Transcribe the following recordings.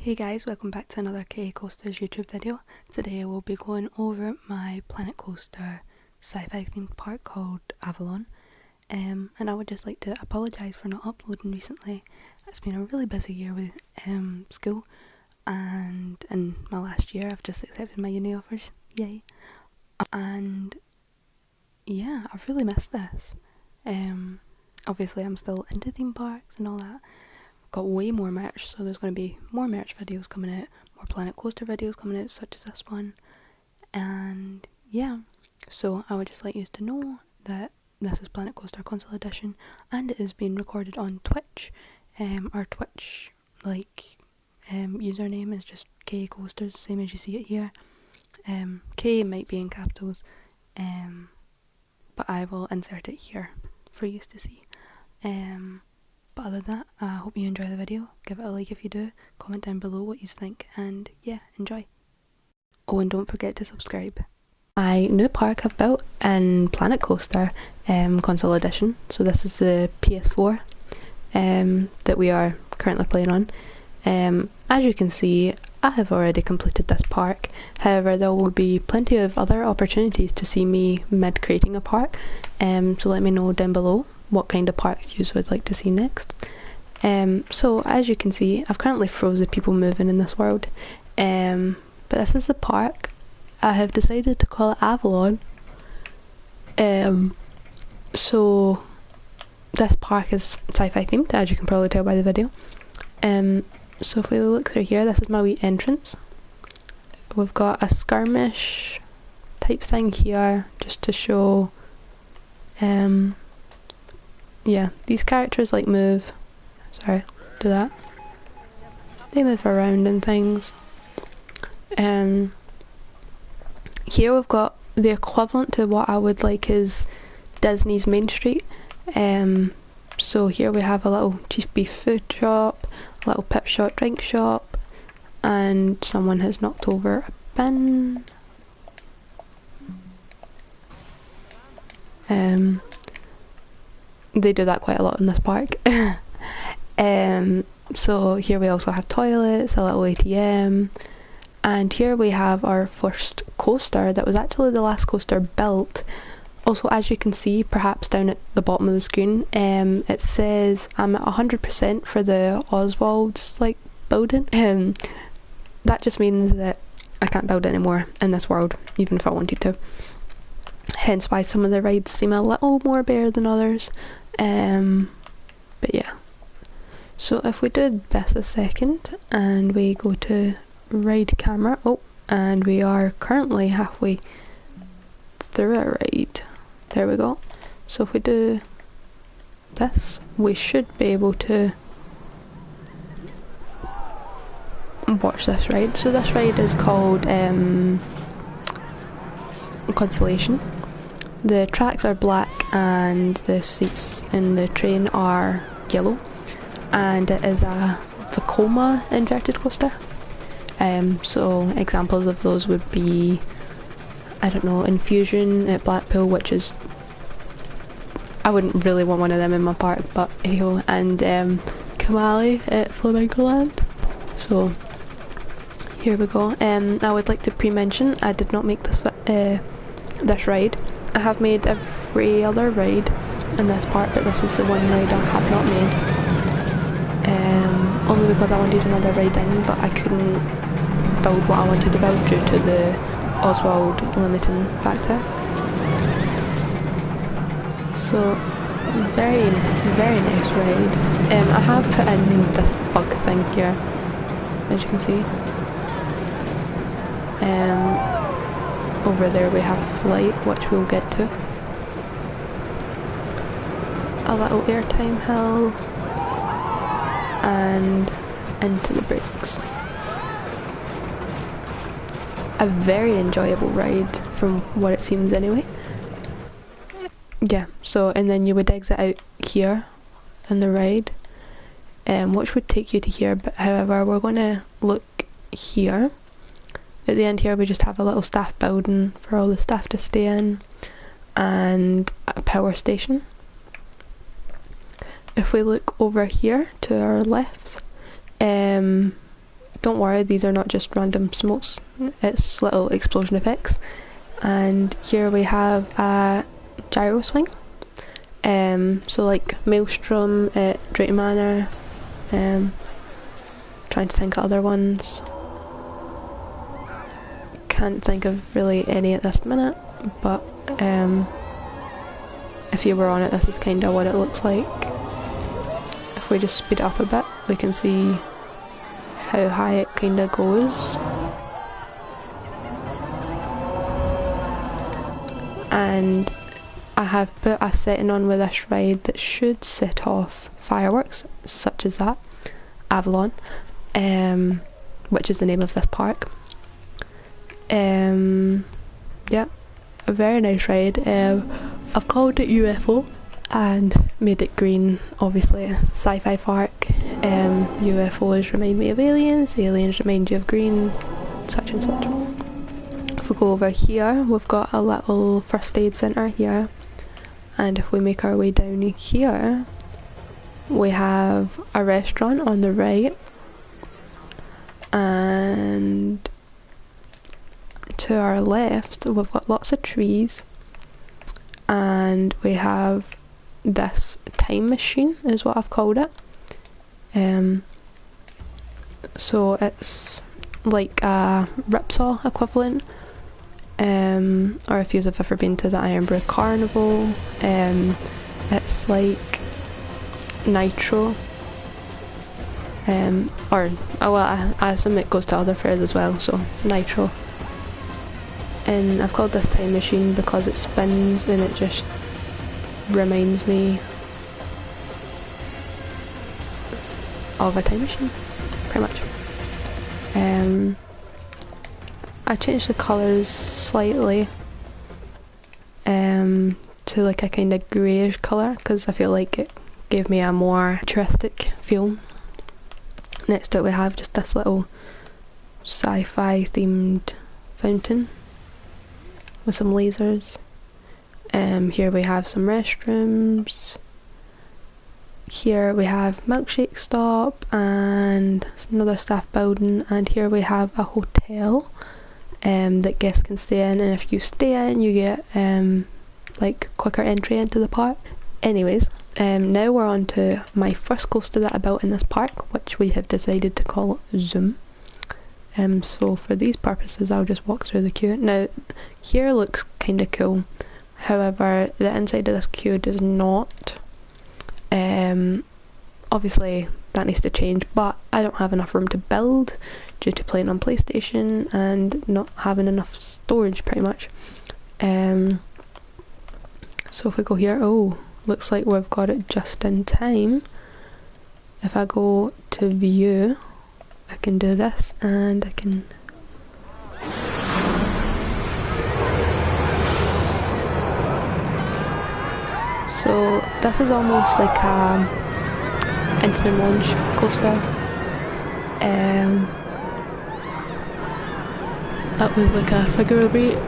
Hey guys, welcome back to another KA Coasters YouTube video. Today we'll be going over my Planet Coaster Sci-fi Themepark called Avalon. And I would just like to apologise for not uploading recently. It's been a really busy year with school, and in my last year I've just accepted my uni offers, yay. And yeah, I've really missed this. Obviously I'm still into theme parks and all that. Got way more merch, so there's going to be more merch videos coming out, more Planet Coaster videos coming out, such as this one. And yeah, so I would just like you to know that this is Planet Coaster Console Edition, and it is being recorded on Twitch. Our Twitch username is just KA Coasters, same as you see it here. K might be in capitals, but I will insert it here for you to see. But other than that, I hope you enjoy the video. Give it a like if you do, comment down below what you think, and yeah, enjoy. Oh, and don't forget to subscribe. My new park I've built in Planet Coaster Console Edition, so this is the PS4 that we are currently playing on. As you can see, I have already completed this park. However, there will be plenty of other opportunities to see me mid-creating a park, so let me know down below what kind of parks you would like to see next. So as you can see, I've currently frozen people moving in this world, but this is the park. I have decided to call it Avalon. So this park is sci-fi themed, as you can probably tell by the video. So if we look through here, this is my wee entrance. We've got a skirmish type thing here, just to show yeah, these characters like move, do that. They move around and things. Here we've got the equivalent to what I would like is Disney's Main Street. So here we have a little cheap beef food shop, a little pip shop, drink shop, and someone has knocked over a bin. They do that quite a lot in this park. So here we also have toilets, a little ATM, and here we have our first coaster that was actually the last coaster built. Also, as you can see, perhaps down at the bottom of the screen, it says I'm at 100% for the Oswald's building. That just means that I can't build anymore in this world, even if I wanted to. Hence why some of the rides seem a little more bare than others. But yeah. So if we do this a second and we go to ride camera, and we are currently halfway through a ride. There we go. So if we do this, we should be able to watch this ride. So this ride is called Constellation. The tracks are black and the seats in the train are yellow, and it is a Vekoma inverted coaster. So examples of those would be, I don't know, Infusion at Blackpool, which is, I wouldn't really want one of them in my park, but hey-ho, and Kamali at Flamingo Land. So here we go. I would like to pre-mention I did not make this ride. I have made every other ride in this park, but this is the one ride I have not made. Only because I wanted another ride in, but I couldn't build what I wanted to build due to the Oswald limiting factor. So, very, very nice ride. I have put in this bug thing here, as you can see. Over there we have flight, which we'll get to. A little airtime hill, and into the brakes. A very enjoyable ride from what it seems anyway. Yeah, so and then you would exit out here in the ride, which would take you to here, but however we're going to look here. At the end here we just have a little staff building for all the staff to stay in, and a power station. If we look over here to our left, don't worry, these are not just random smokes, it's little explosion effects. And here we have a Gyro Swing. So like Maelstrom at Drayton Manor. Trying to think of other ones. Can't think of really any at this minute, but if you were on it, this is kind of what it looks like. If we just speed it up a bit, we can see how high it kind of goes. And I have put a setting on with this ride that should set off fireworks, such as that, Avalon, which is the name of this park. Yeah, a very nice ride. I've called it UFO and made it green. Obviously, it's Sci-fi Park. UFOs remind me of aliens, aliens remind you of green, such and such. If we go over here, we've got a little first aid centre here, and if we make our way down here, we have a restaurant on the right, and to our left we've got lots of trees, and we have this time machine is what I've called it. So it's like a ripsaw equivalent, or if you've ever been to the Ironborough Carnival, it's like Nitro, I assume it goes to other fairs as well, so Nitro. And I've called this time machine because it spins and it just reminds me of a time machine, pretty much. I changed the colours slightly to like a kind of greyish colour because I feel like it gave me a more futuristic feel. Next to it we have just this little sci-fi themed fountain with some lasers. Here we have some restrooms. Here we have milkshake stop and another staff building, and here we have a hotel that guests can stay in, and if you stay in you get like quicker entry into the park. Anyways, now we're on to my first coaster that I built in this park, which we have decided to call Zoom. So for these purposes I'll just walk through the queue. Now here looks kinda cool, however the inside of this queue does not. Obviously that needs to change, but I don't have enough room to build due to playing on PlayStation and not having enough storage pretty much. So if we go here, oh, looks like we've got it just in time. If I go to view, I can do this and I can so this is almost like a intimate launch coaster. That was like a figure of eight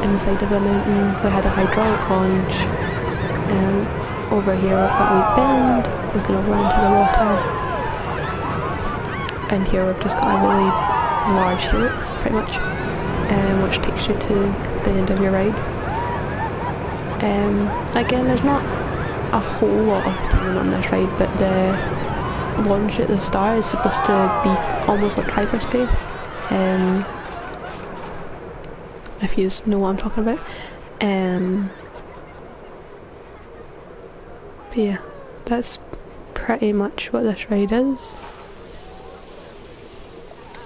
inside of a mountain. We had a hydraulic launch. Over here we've got a wee bend looking over into the water, and here we've just got a really large helix pretty much, which takes you to the end of your ride. Again, there's not a whole lot of timing on this ride, but the launch at the start is supposed to be almost like hyperspace, if you know what I'm talking about. But yeah, that's pretty much what this ride is,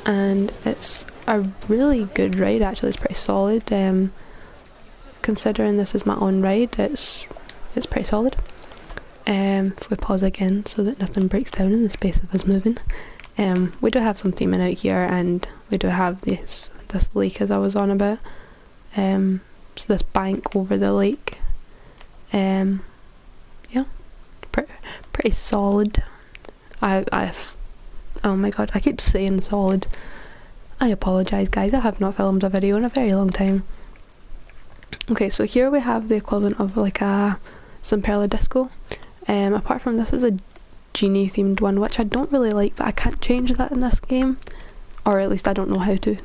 and it's a really good ride actually. It's pretty solid. Considering this is my own ride, it's pretty solid. If we pause again so that nothing breaks down in the space of us moving, we do have some theming out here, and we do have this lake as I was on about, so this bank over the lake. Yeah, pretty solid. Oh my god, I keep saying solid. I apologise guys, I have not filmed a video in a very long time. Okay, so here we have the equivalent of like a Simperla disco. Apart from this is a genie themed one, which I don't really like, but I can't change that in this game, or at least I don't know how to.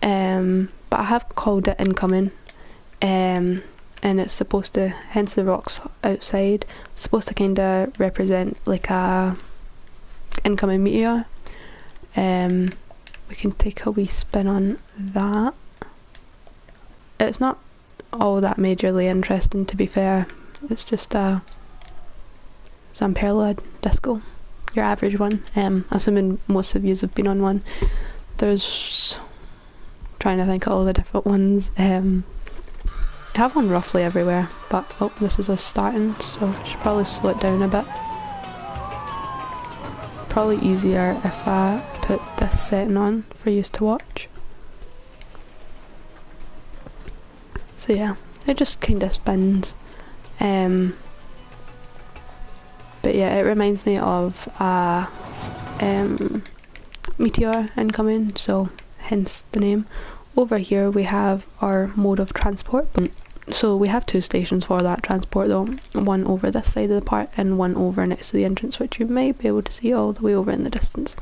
But I have called it incoming, and it's supposed to, hence the rocks outside, supposed to kind of represent like a incoming meteor. We can take a wee spin on that. It's not all that majorly interesting, to be fair. It's just a Zamperla disco, your average one. Assuming most of you have been on one. There's, trying to think of all the different ones. I have one roughly everywhere, but oh, this is us starting, so I should probably slow it down a bit. Probably easier if I put this setting on for you to watch. So yeah, it just kind of spins. But yeah, it reminds me of a meteor incoming, so hence the name. Over here we have our mode of transport. So we have two stations for that transport though, one over this side of the park and one over next to the entrance, which you may be able to see all the way over in the distance.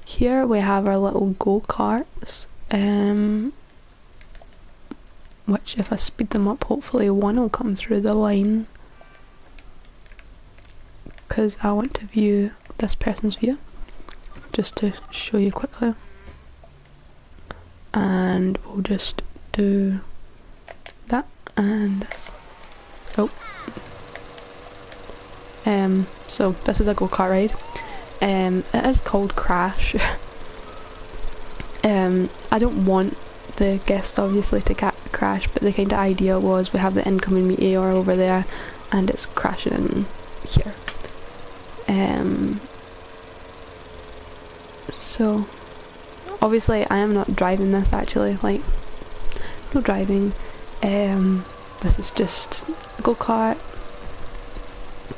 Here we have our little go-karts, which if I speed them up, hopefully one will come through the line, because I want to view this person's view, just to show you quickly. And we'll just do that and this. Oh. So this is a go-kart ride. It is called Crash. I don't want the guest obviously to crash, but the kind of idea was we have the incoming meteor over there and it's crashing in here. So obviously I am not driving this actually, like, no driving. This is just a go-kart,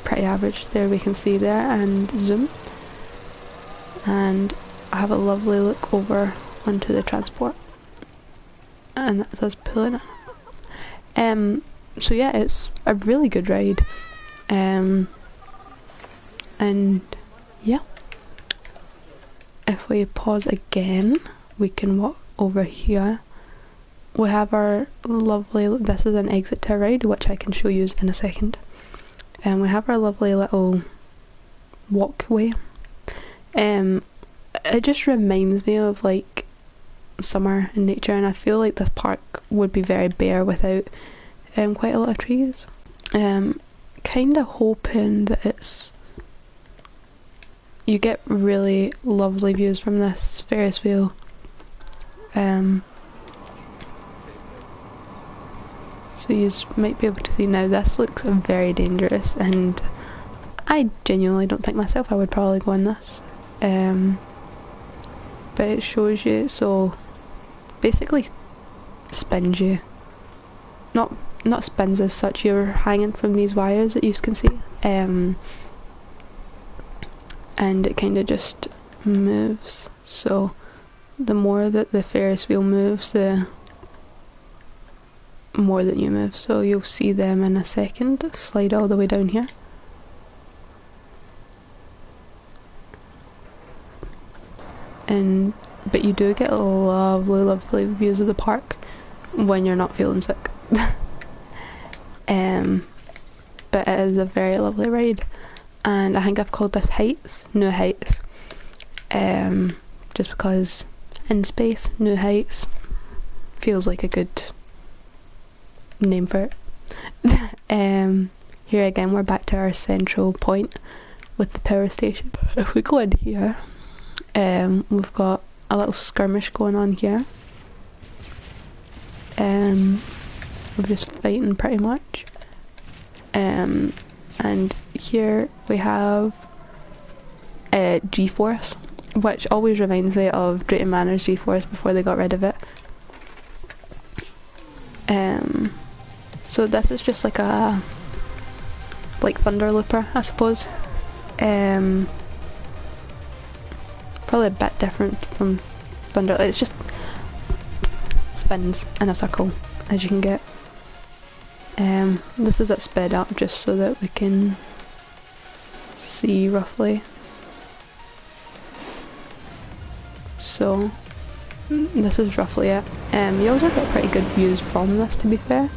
pretty average. There we can see there, and zoom. And I have a lovely look over onto the transport, and that's us pulling it. So yeah, it's a really good ride. And yeah, if we pause again, we can walk over here. We have our lovely, this is an exit to a ride, which I can show you in a second. And we have our lovely little walkway. It just reminds me of like summer in nature, and I feel like this park would be very bare without quite a lot of trees. Kind of hoping that you get really lovely views from this Ferris wheel. So you might be able to see now, this looks very dangerous, and I genuinely don't think myself I would probably go on this. But it shows you, so basically spins you. Not spins as such, you're hanging from these wires that you can see. And it kind of just moves. So the more that the Ferris wheel moves, the more that you move. So you'll see them in a second slide all the way down here. But you do get lovely views of the park when you're not feeling sick. But it is a very lovely ride, and I think I've called this Heights, New Heights, just because in space, New Heights feels like a good name for it. Here again we're back to our central point with the power station. If we go in here, we've got a little skirmish going on here. We're just fighting pretty much. And here we have G-Force, which always reminds me of Drayton Manor's G-Force before they got rid of it. So this is just like a Thunder Looper, I suppose. Probably a bit different from Thunder. It's just spins in a circle, as you can get. This is at sped up just so that we can see roughly. So this is roughly it. You also get pretty good views from this, to be fair,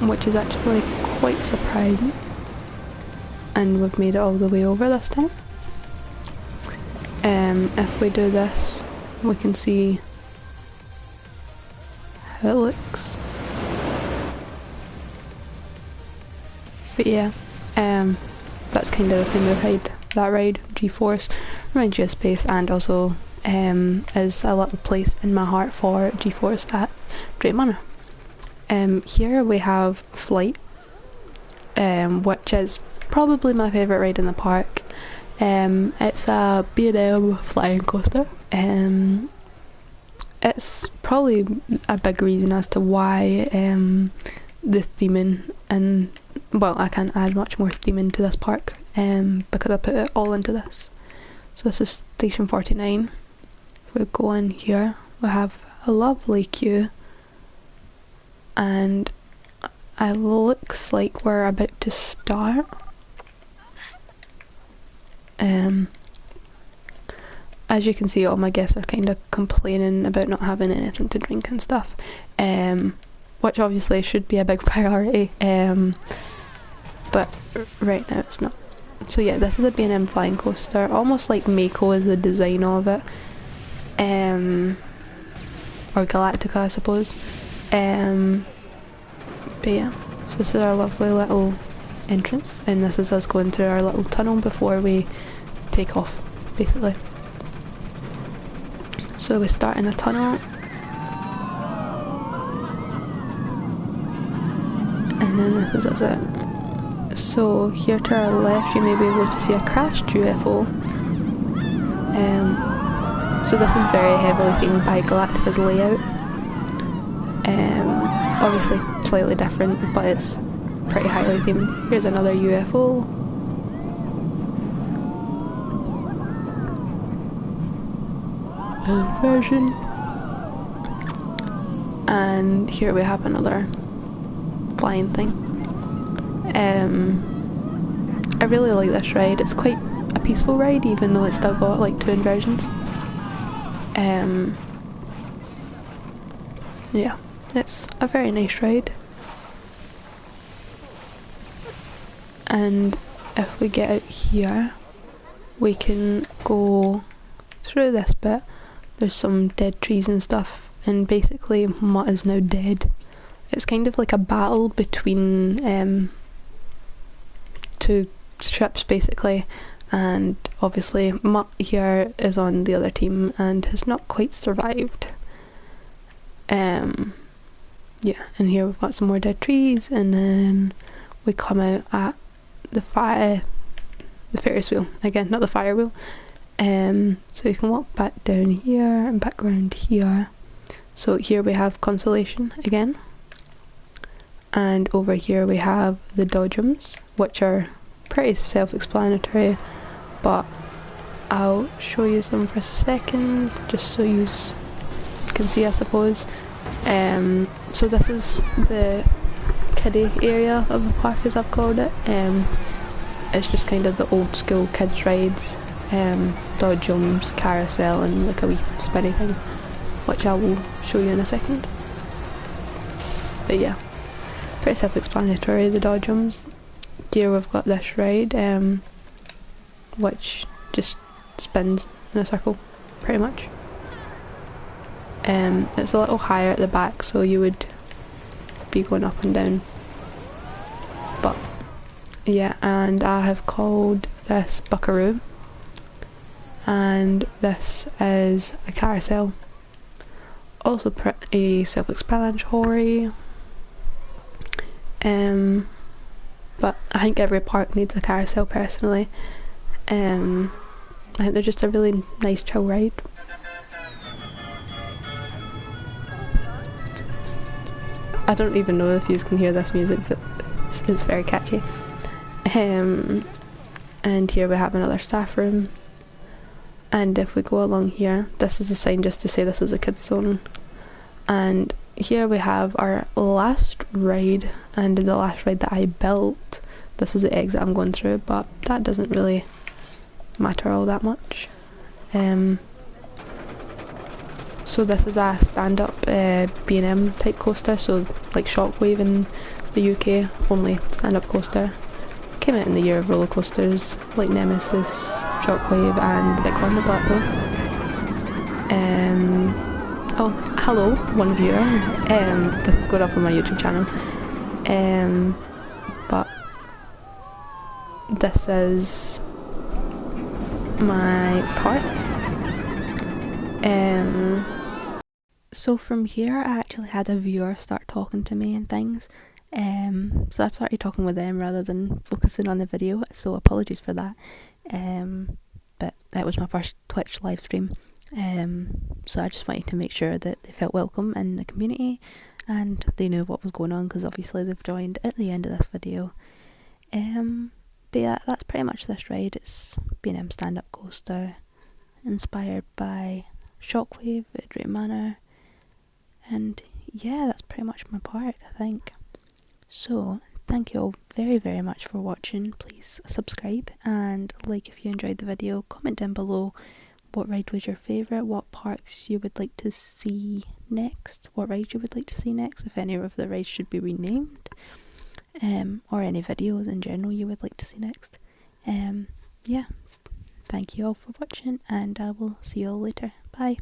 which is actually quite surprising. And we've made it all the way over this time. If we do this, we can see how it looks. But yeah, that's kind of the thing with that ride. G-Force reminds you of space, and also is a little place in my heart for G-Force at Drayton Manor. Here we have Flight, which is probably my favourite ride in the park. It's a B&M flying coaster. It's probably a big reason as to why the theming, and well, I can't add much more theming to this park because I put it all into this. So this is station 49. If we go in here, we have a lovely queue, and it looks like we're about to start. As you can see, all my guests are kind of complaining about not having anything to drink and stuff, which obviously should be a big priority, but right now it's not. So yeah, this is a B&M flying coaster, almost like Mako is the design of it, or Galactica, I suppose. But yeah, so this is our lovely little entrance, and this is us going through our little tunnel before we take off, basically. So we start in a tunnel, and then this is it. So here to our left you may be able to see a crashed UFO. So this is very heavily themed by Galactica's layout. Obviously slightly different, but it's pretty highly themed. Here's another UFO. Version. And here we have another flying thing. I really like this ride. It's quite a peaceful ride, even though it's still got like two inversions. Yeah, it's a very nice ride. And if we get out here, we can go through this bit. There's some dead trees and stuff, and basically Mutt is now dead. It's kind of like a battle between two ships, basically, and obviously Mutt here is on the other team and has not quite survived. Yeah, and here we've got some more dead trees, and then we come out at the Ferris wheel again, not the fire wheel. So you can walk back down here and back around here. So here we have Constellation again, and over here we have the Dodgems, which are pretty self-explanatory, but I'll show you some for a second just so you can see, I suppose. So this is the kiddie area of the park, as I've called it. It's just kind of the old school kids rides, Dodgems, carousel, and like a wee spinny thing, which I will show you in a second. But yeah, pretty self-explanatory, the Dodgems. Here we've got this ride, which just spins in a circle, pretty much. It's a little higher at the back, so you would be going up and down. But yeah, and I have called this Buckaroo, and this is a carousel. Also pretty self-explanatory. But I think every park needs a carousel personally. I think they're just a really nice chill ride. I don't even know if you can hear this music, but it's very catchy. And here we have another staff room. And if we go along here, this is a sign just to say this is a kids zone. And here we have our last ride, and the last ride that I built. This is the exit I'm going through, but that doesn't really matter all that much. So this is a stand-up B&M type coaster, so like Shockwave in the UK, only stand-up coaster. Came out in the year of roller coasters like Nemesis, Shockwave and the big one at Blackpool. Oh, hello, one viewer. This is going up on my YouTube channel. But this is my part. So from here I actually had a viewer start talking to me and things. So I started talking with them rather than focusing on the video, so apologies for that. But that was my first Twitch live stream. So I just wanted to make sure that they felt welcome in the community and they knew what was going on, because obviously they've joined at the end of this video. But yeah, that's pretty much this ride. It's B&M stand-up coaster inspired by Shockwave at Drayton Manor, and yeah, that's pretty much my park, I think. So thank you all very very much for watching. Please subscribe and like if you enjoyed the video. Comment down below what ride was your favourite, what parks you would like to see next, what rides you would like to see next, if any of the rides should be renamed, or any videos in general you would like to see next. Yeah, thank you all for watching, and I will see you all later. Bye.